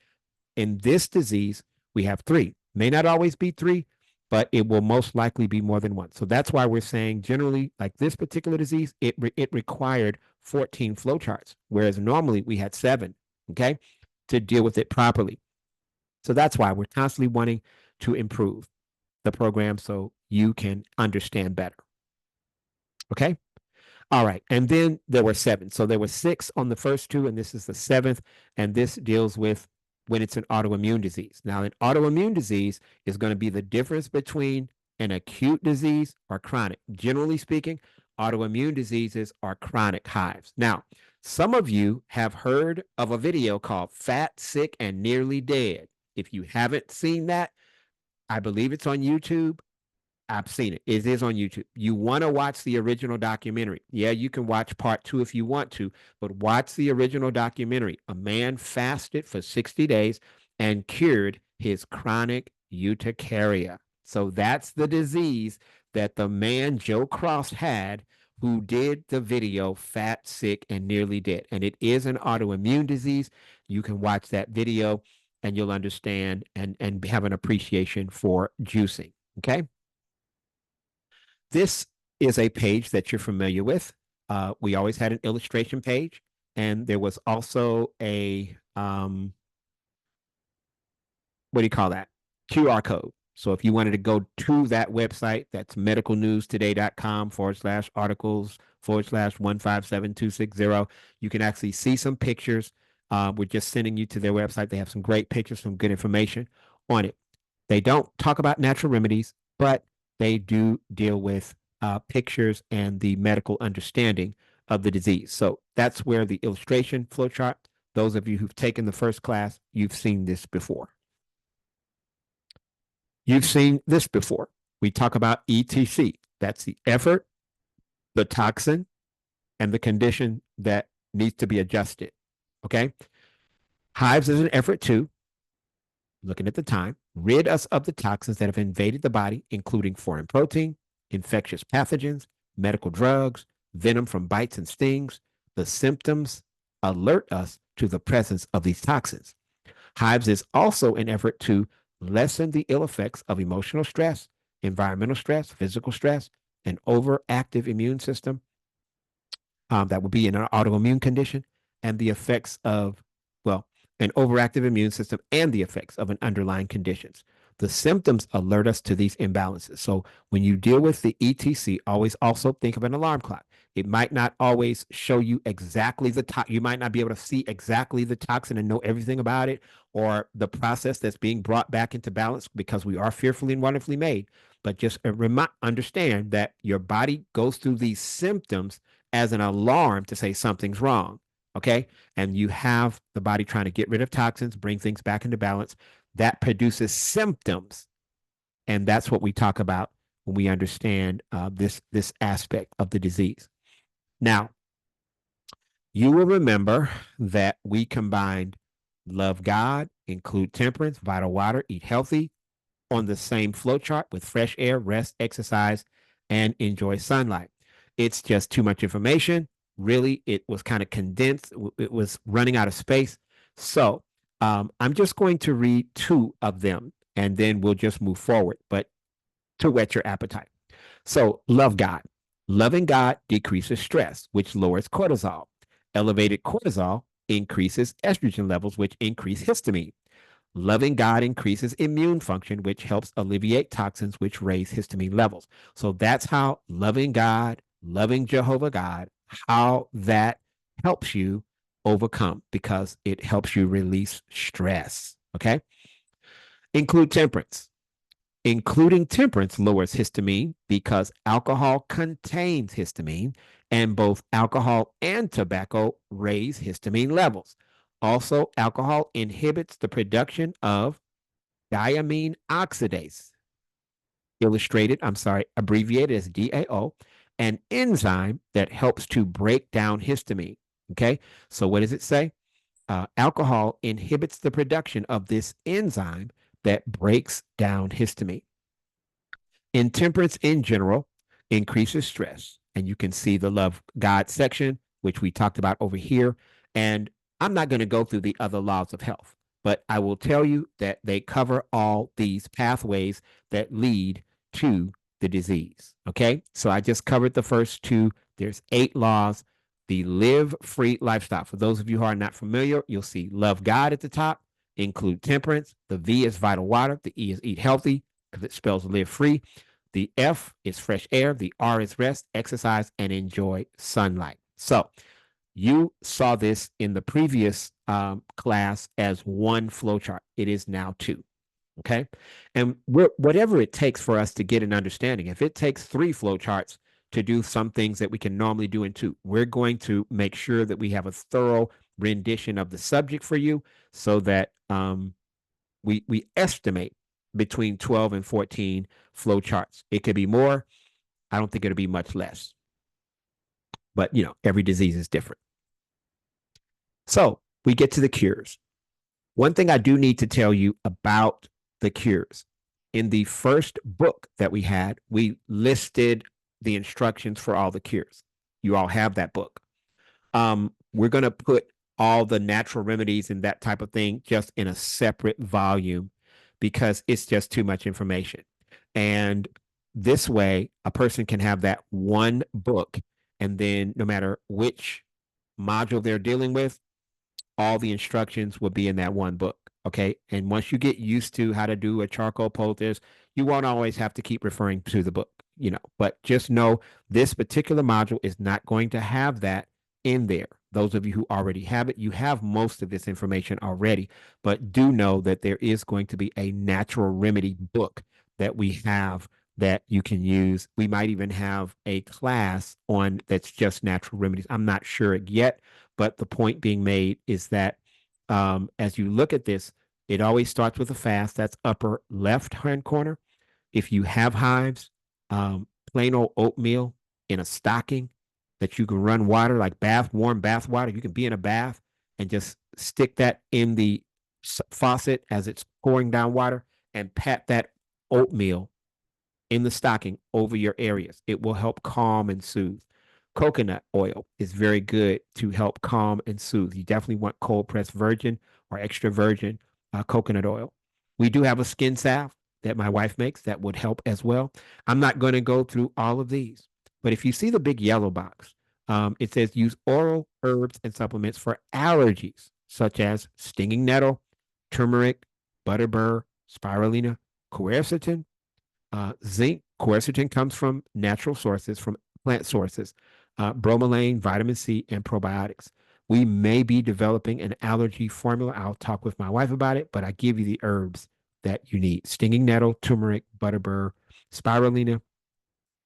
In this disease, we have 3. May not always be three, but it will most likely be more than one. So that's why we're saying generally, like this particular disease, it required 14 flowcharts, whereas normally we had 7, okay, to deal with it properly. So that's why we're constantly wanting to improve the program so you can understand better. Okay. All right. And then there were 7. So there were 6 on the first 2, and this is the 7th. And this deals with when it's an autoimmune disease. Now, an autoimmune disease is going to be the difference between an acute disease or chronic. Generally speaking, autoimmune diseases are chronic hives. Now, some of you have heard of a video called Fat, Sick, and Nearly Dead. If you haven't seen that, I believe it's on YouTube. I've seen it. It is on YouTube. You want to watch the original documentary. Yeah, you can watch part 2 if you want to, but watch the original documentary. A man fasted for 60 days and cured his chronic urticaria. So that's the disease that the man Joe Cross had who did the video Fat, Sick, and Nearly Dead. And it is an autoimmune disease. You can watch that video and you'll understand and have an appreciation for juicing. Okay. This is a page that you're familiar with. We always had an illustration page, and there was also a what do you call that? QR code. So if you wanted to go to that website, that's medicalnewstoday.com/articles/157,260. You can actually see some pictures. We're just sending you to their website. They have some great pictures, some good information on it. They don't talk about natural remedies, but they do deal with pictures and the medical understanding of the disease. So that's where the illustration flowchart, those of you who've taken the first class, you've seen this before. You've seen this before. We talk about ETC. That's the effort, the toxin, and the condition that needs to be adjusted. Okay. Hives is an effort too. Looking at the time, rid us of the toxins that have invaded the body, including foreign protein, infectious pathogens, medical drugs, venom from bites and stings. The symptoms alert us to the presence of these toxins. Hives is also an effort to lessen the ill effects of emotional stress, environmental stress, physical stress, an overactive immune system that would be in an autoimmune condition, and the effects of, well, an overactive immune system and the effects of an underlying conditions. The symptoms alert us to these imbalances. So when you deal with the ETC, always also think of an alarm clock. It might not always show you exactly you might not be able to see exactly the toxin and know everything about it or the process that's being brought back into balance because we are fearfully and wonderfully made. But just understand that your body goes through these symptoms as an alarm to say something's wrong. Okay. And you have the body trying to get rid of toxins, bring things back into balance. That produces symptoms. And that's what we talk about when we understand this aspect of the disease. Now, you will remember that we combined love God, include temperance, vital water, eat healthy on the same flowchart with fresh air, rest, exercise, and enjoy sunlight. It's just too much information. Really, it was kind of condensed. It was running out of space. So I'm just going to read 2 of them and then we'll just move forward, but to whet your appetite. So love God. Loving God decreases stress, which lowers cortisol. Elevated cortisol increases estrogen levels, which increase histamine. Loving God increases immune function, which helps alleviate toxins, which raise histamine levels. So that's how loving God, loving Jehovah God, how that helps you overcome because it helps you release stress. Okay. Include temperance. Including temperance lowers histamine because alcohol contains histamine, and both alcohol and tobacco raise histamine levels. Also, alcohol inhibits the production of diamine oxidase, abbreviated as DAO, an enzyme that helps to break down histamine. Okay, so what does it say? Alcohol inhibits the production of this enzyme that breaks down histamine. Intemperance in general increases stress. And you can see the love God section, which we talked about over here. And I'm not going to go through the other laws of health. but I will tell you that they cover all these pathways that lead to the disease. Okay. So I just covered the first two. There's 8 laws. The live free lifestyle. For those of you who are not familiar, you'll see love God at the top, include temperance. The V is vital water. The E is eat healthy because it spells live free. The F is fresh air. The R is rest, exercise, and enjoy sunlight. So you saw this in the previous class as one flowchart. It is now 2. Okay. And whatever it takes for us to get an understanding, if it takes 3 flowcharts to do some things that we can normally do in 2, we're going to make sure that we have a thorough rendition of the subject for you so that we estimate between 12 and 14 flowcharts. It could be more. I don't think it'll be much less. But, every disease is different. So we get to the cures. One thing I do need to tell you about the cures. In the first book that we had, we listed the instructions for all the cures. You all have that book. We're going to put all the natural remedies and that type of thing just in a separate volume because it's just too much information. And this way, a person can have that one book, and then no matter which module they're dealing with, all the instructions will be in that one book. Okay. And once you get used to how to do a charcoal poultice, you won't always have to keep referring to the book, but just know this particular module is not going to have that in there. Those of you who already have it, you have most of this information already, but do know that there is going to be a natural remedy book that we have that you can use. We might even have a class on that's just natural remedies. I'm not sure yet, but the point being made is that as you look at this, it always starts with a fast. That's upper left hand corner. If you have hives, plain old oatmeal in a stocking that you can run water like warm bath water. You can be in a bath and just stick that in the faucet as it's pouring down water and pat that oatmeal in the stocking over your areas. It will help calm and soothe. Coconut oil is very good to help calm and soothe. You definitely want cold pressed virgin or extra virgin coconut oil. We do have a skin salve that my wife makes that would help as well. I'm not going to go through all of these, but if you see the big yellow box, it says use oral herbs and supplements for allergies such as stinging nettle, turmeric, butterbur, spirulina, quercetin, zinc. Quercetin comes from natural sources, from plant sources, bromelain, vitamin C, and probiotics. We may be developing an allergy formula. I'll talk with my wife about it, but I give you the herbs that you need. Stinging nettle, turmeric, butterbur, spirulina.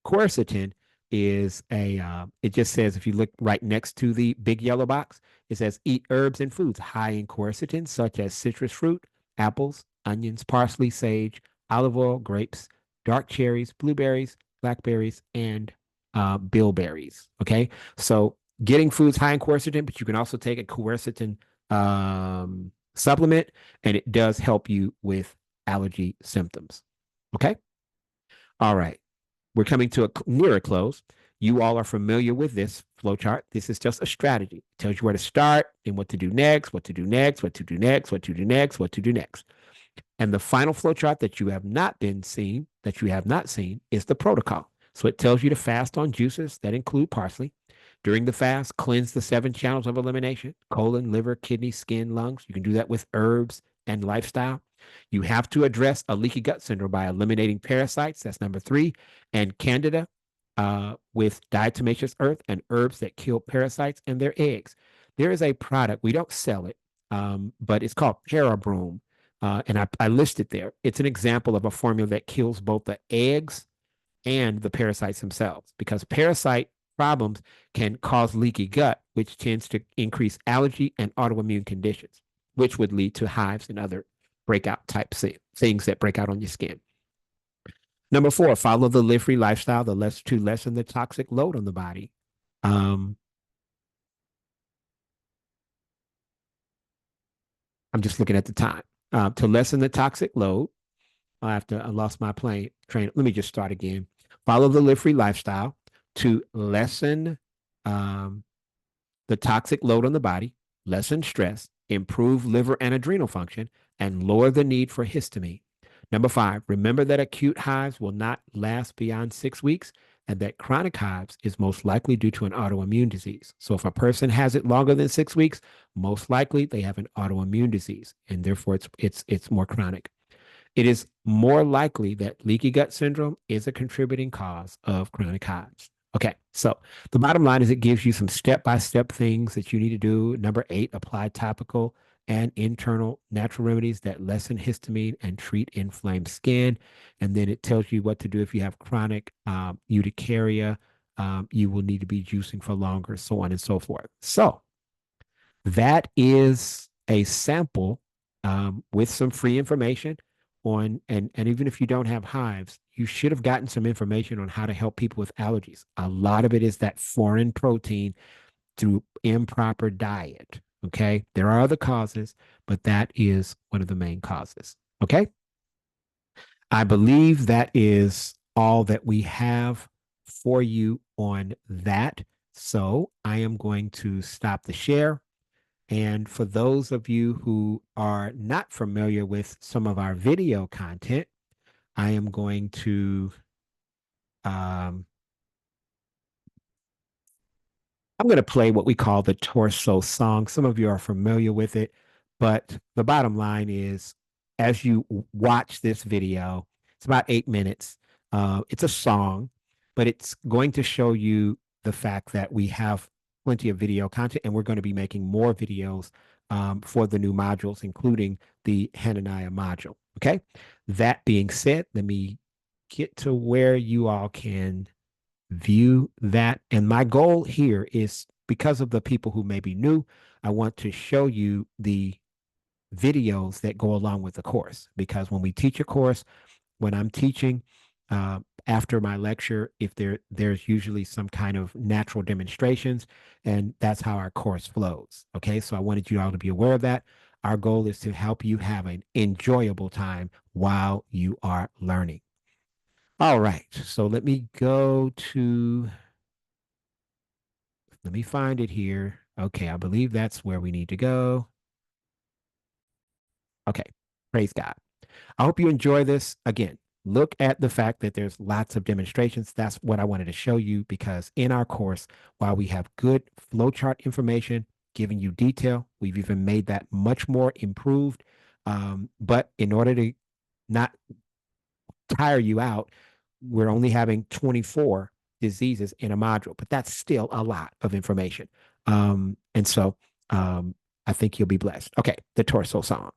Quercetin is it just says, if you look right next to the big yellow box, it says eat herbs and foods high in quercetin, such as citrus fruit, apples, onions, parsley, sage, olive oil, grapes, dark cherries, blueberries, blackberries, and bilberries. Okay. So getting foods high in quercetin, but you can also take a quercetin supplement, and it does help you with allergy symptoms. Okay. All right. We're coming to a nearer close. You all are familiar with this flowchart. This is just a strategy. It tells you where to start and what to do next, what to do next, what to do next, what to do next, what to do next. And the final flowchart that you have not seen is the protocol. So it tells you to fast on juices that include parsley. During the fast, cleanse the 7 channels of elimination: colon, liver, kidney, skin, lungs. You can do that with herbs and lifestyle. You have to address a leaky gut syndrome by eliminating parasites. That's number 3. And candida with diatomaceous earth and herbs that kill parasites and their eggs. There is a product, we don't sell it, but it's called Parabroom. And I list it there. It's an example of a formula that kills both the eggs and the parasites themselves, because parasite problems can cause leaky gut, which tends to increase allergy and autoimmune conditions, which would lead to hives and other breakout type things that break out on your skin. Number 4, follow the live-free lifestyle to lessen the toxic load on the body. I'm just looking at the time. To lessen the toxic load, I lost my train. Let me just start again. Follow the live-free lifestyle to lessen the toxic load on the body, lessen stress, improve liver and adrenal function, and lower the need for histamine. Number 5, remember that acute hives will not last beyond 6 weeks and that chronic hives is most likely due to an autoimmune disease. So if a person has it longer than 6 weeks, most likely they have an autoimmune disease and therefore it's more chronic. It is more likely that leaky gut syndrome is a contributing cause of chronic hives. Okay, so the bottom line is it gives you some step-by-step things that you need to do. Number 8, apply topical and internal natural remedies that lessen histamine and treat inflamed skin. And then it tells you what to do if you have chronic urticaria. You will need to be juicing for longer, so on and so forth. So that is a sample with some free information on, and even if you don't have hives, you should have gotten some information on how to help people with allergies. A lot of it is that foreign protein through improper diet. Okay. There are other causes, but that is one of the main causes. Okay. I believe that is all that we have for you on that. So I am going to stop the share. And for those of you who are not familiar with some of our video content, I am going to I'm going to play what we call the Torsoe song. Some of you are familiar with it, but the bottom line is as you watch this video, it's about 8 minutes. It's a song, but it's going to show you the fact that we have plenty of video content and we're going to be making more videos for the new modules, including the Hananiah module. Okay. That being said, let me get to where you all can view that. And my goal here is because of the people who may be new, I want to show you the videos that go along with the course. Because when we teach a course, when I'm teaching, after my lecture, if there's usually some kind of natural demonstrations, and that's how our course flows. Okay, so I wanted you all to be aware of that. Our goal is to help you have an enjoyable time while you are learning. All right, so let me find it here. Okay, I believe that's where we need to go. Okay, praise God. I hope you enjoy this. Again, look at the fact that there's lots of demonstrations. That's what I wanted to show you because in our course, while we have good flowchart information, giving you detail, we've even made that much more improved. But in order to not tire you out, we're only having 24 diseases in a module, but that's still a lot of information. And so I think you'll be blessed. Okay, the Torsoe song.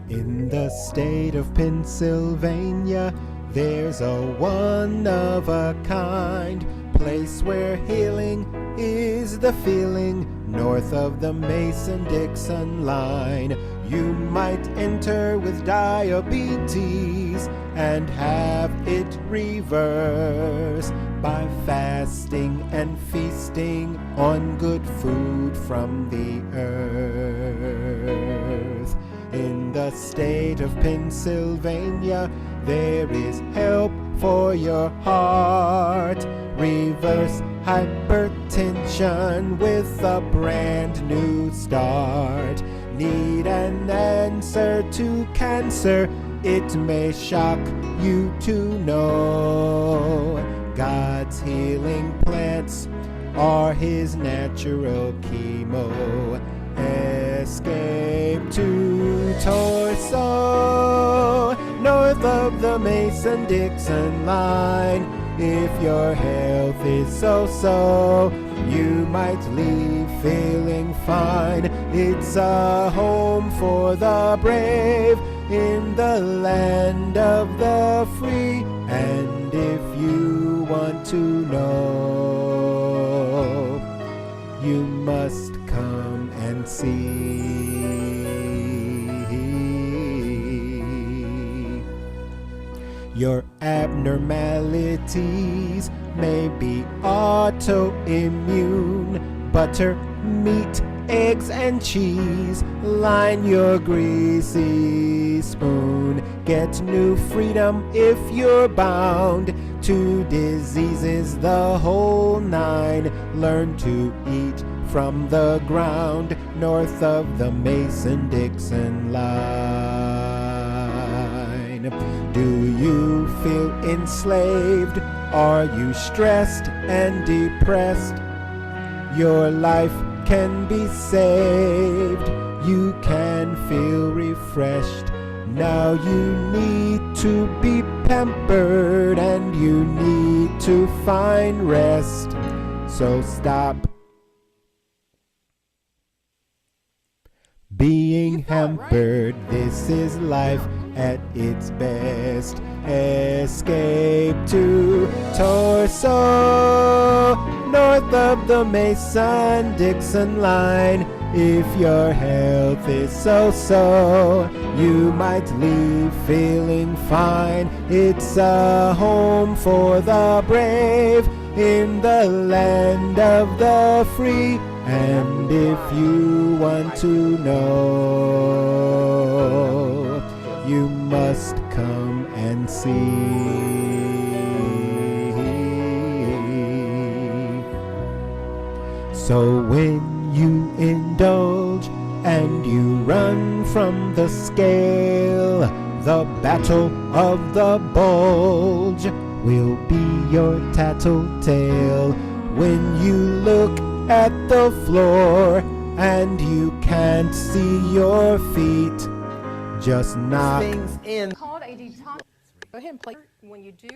In the state of Pennsylvania, there's a one-of-a-kind place where healing is the feeling. North of the Mason-Dixon line, you might enter with diabetes and have it reversed by fasting and feasting on good food from the earth. In the state of Pennsylvania, there is help for your heart. Reverse hypertension with a brand new start. Need an answer to cancer? It may shock you to know God's healing plants are his natural chemo. Escape to Torsoe, north of the Mason-Dixon line. If your health is so-so, you might leave feeling fine. It's a home for the brave in the land of the free. And if you want to know, you must come and see. Your abnormalities may be autoimmune. Butter, meat, eggs, and cheese line your greasy spoon. Get new freedom if you're bound to diseases, the whole nine. Learn to eat from the ground north of the Mason-Dixon line. Do you feel enslaved? Are you stressed and depressed? Your life can be saved. You can feel refreshed. Now you need to be pampered and you need to find rest. So stop being hampered. This is life at its best. Escape to Torsoe, north of the Mason-Dixon line. If your health is so-so, you might leave feeling fine. It's a home for the brave in the land of the free. And if you want to know, you must come and see. So when you indulge and you run from the scale, the battle of the bulge will be your tattletale. When you look at the floor and you can't see your feet, just knock things in. Called a detox. Go ahead and play when you do.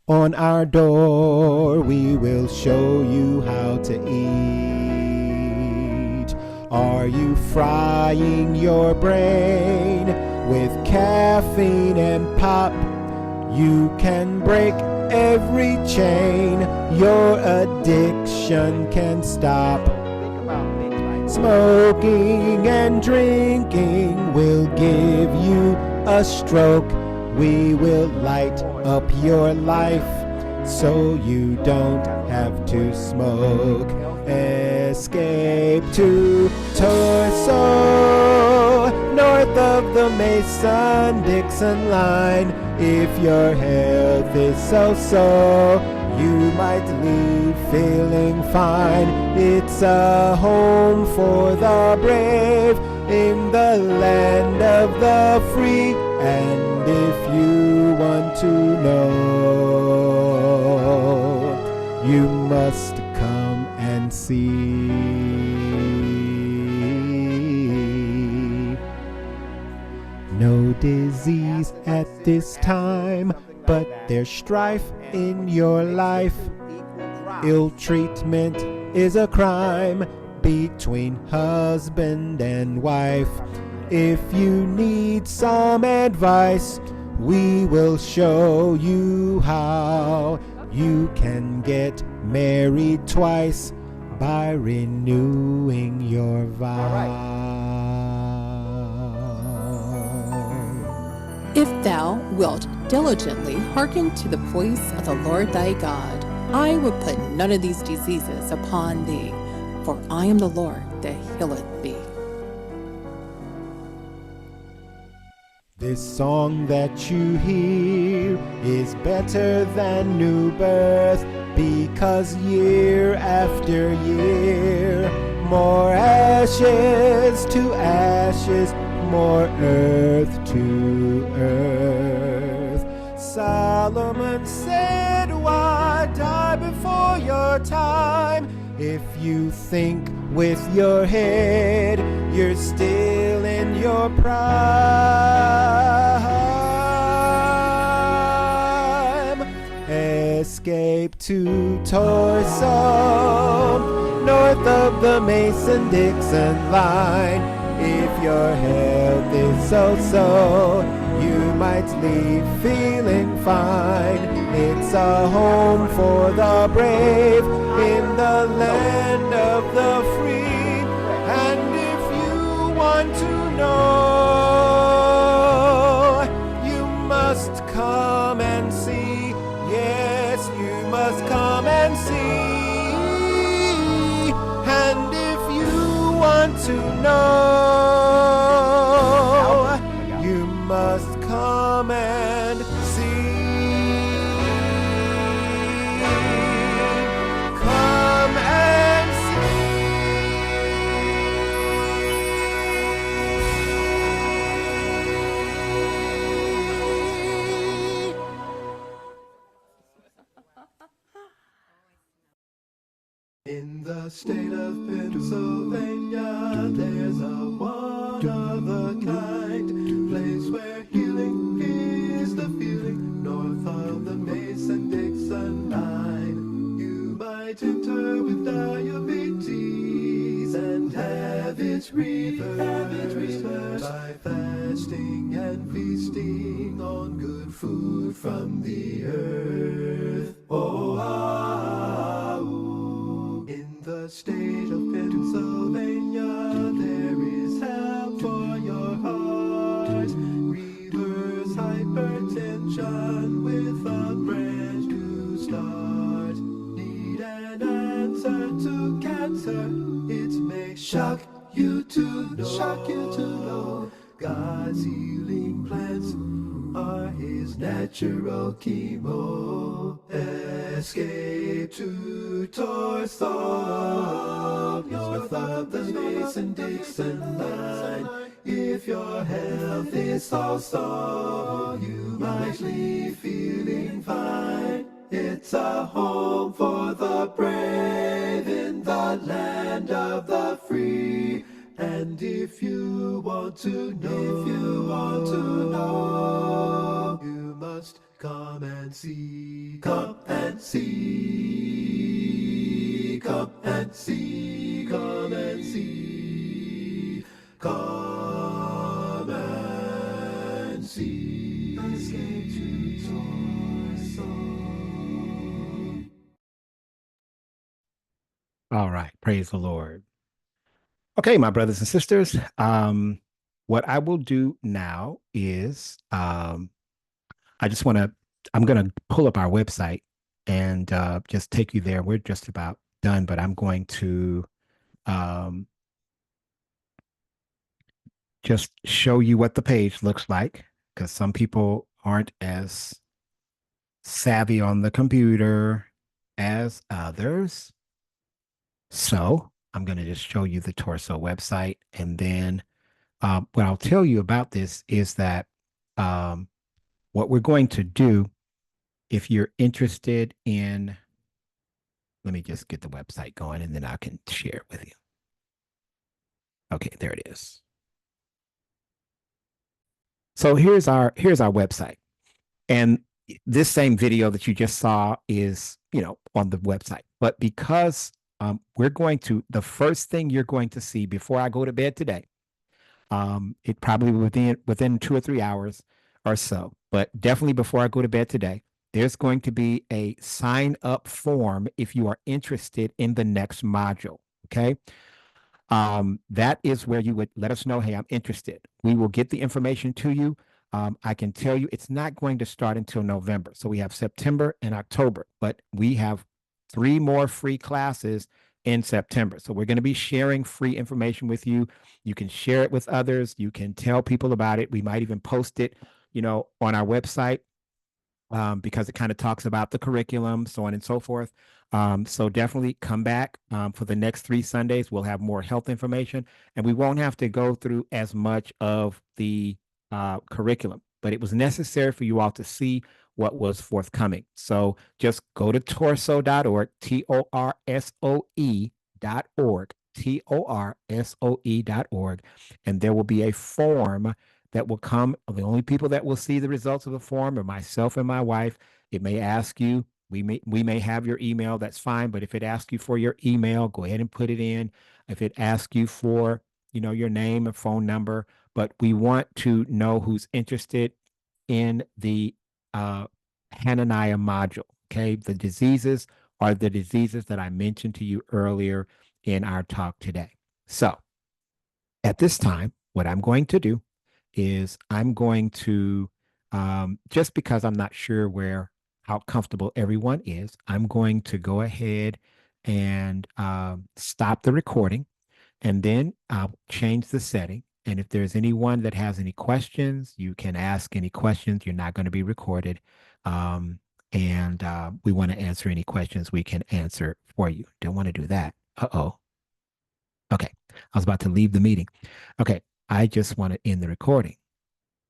On our door, we will show you how to eat. Are you frying your brain with caffeine and pop? You can break every chain. Your addiction can stop. Smoking and drinking will give you a stroke. We will light up your life so you don't have to smoke. Escape to Torsoe, north of the Mason-Dixon line. If your health is so-so, you might leave feeling fine. It's a home for the brave in the land of the free. And if you want to know, you must come and see. No disease at this time, but there's strife in your life. Ill treatment is a crime between husband and wife. If you need some advice, we will show you how. You can get married twice by renewing your vow. If thou wilt diligently hearken to the voice of the Lord thy God, I will put none of these diseases upon thee, for I am the Lord that healeth thee. This song that you hear is better than new birth, because year after year, more ashes to ashes, more earth to earth. Solomon said, why die before your time? If you think with your head, you're still in your prime. Escape to Torsoe, north of the Mason-Dixon line. If your health is so-so, you might leave feeling fine. It's a home for the brave in the land of the free. And if you want to know, you must come and Yes, you must come and see. And if you want to know, you must come and see. Come and see. In the state of Pennsylvania, there's a one-of-a-kind place where healing is the feeling, north of the Mason-Dixon line. You might enter with diabetes and have it reversed by fasting and feasting on good food from the earth. Oh, in the state of Pennsylvania, there is help for your heart. Reverse hypertension with a brand new start. Need an answer to cancer? It may shock you to know God's healing plants are his natural chemo. Escape to Torsoe, north of the Mason-Dixon line. If your health is so-so, you might leave feeling fine. It's a home for the brave in the land of the free. And if you want to know, you must come and see. Come and see. Come and see. Come and see. Come and see. Escape to Torsoe. All right. Praise the Lord. Okay, my brothers and sisters, what I will do now is I'm going to pull up our website and just take you there. We're just about done, but I'm going to just show you what the page looks like, because some people aren't as savvy on the computer as others. So I'm going to just show you the Torsoe website. And then what I'll tell you about this is that what we're going to do, if you're interested in, let me just get the website going and then I can share it with you. Okay, there it is. So here's our website. And this same video that you just saw is, on the website. But because the first thing you're going to see before I go to bed today, it probably within 2 or 3 hours or so, but definitely before I go to bed today, there's going to be a sign up form if you are interested in the next module. Okay. That is where you would let us know, hey, I'm interested. We will get the information to you. I can tell you it's not going to start until November. So we have September and October, but we have 3 more free classes in September. So we're going to be sharing free information with you. You can share it with others. You can tell people about it. We might even post it, on our website because it kind of talks about the curriculum, so on and so forth. So definitely come back for the next 3 Sundays. We'll have more health information and we won't have to go through as much of the curriculum, but it was necessary for you all to see what was forthcoming. So just go to torsoe.org, TORSOE.org, TORSOE.org, and there will be a form that will come. The only people that will see the results of the form are myself and my wife. It may ask you, we may have your email, that's fine, but if it asks you for your email, go ahead and put it in. If it asks you for, your name and phone number, but we want to know who's interested in the Hananiah module. Okay, the diseases are the diseases that I mentioned to you earlier in our talk today. So at this time, what I'm going to do is I'm going to, just because I'm not sure where how comfortable everyone is, I'm going to go ahead and stop the recording, and then I'll change the setting. And if there's anyone that has any questions, you can ask any questions. You're not going to be recorded. And we want to answer any questions we can answer for you. Don't want to do that. Uh-oh. Okay. I was about to leave the meeting. Okay. I just want to end the recording.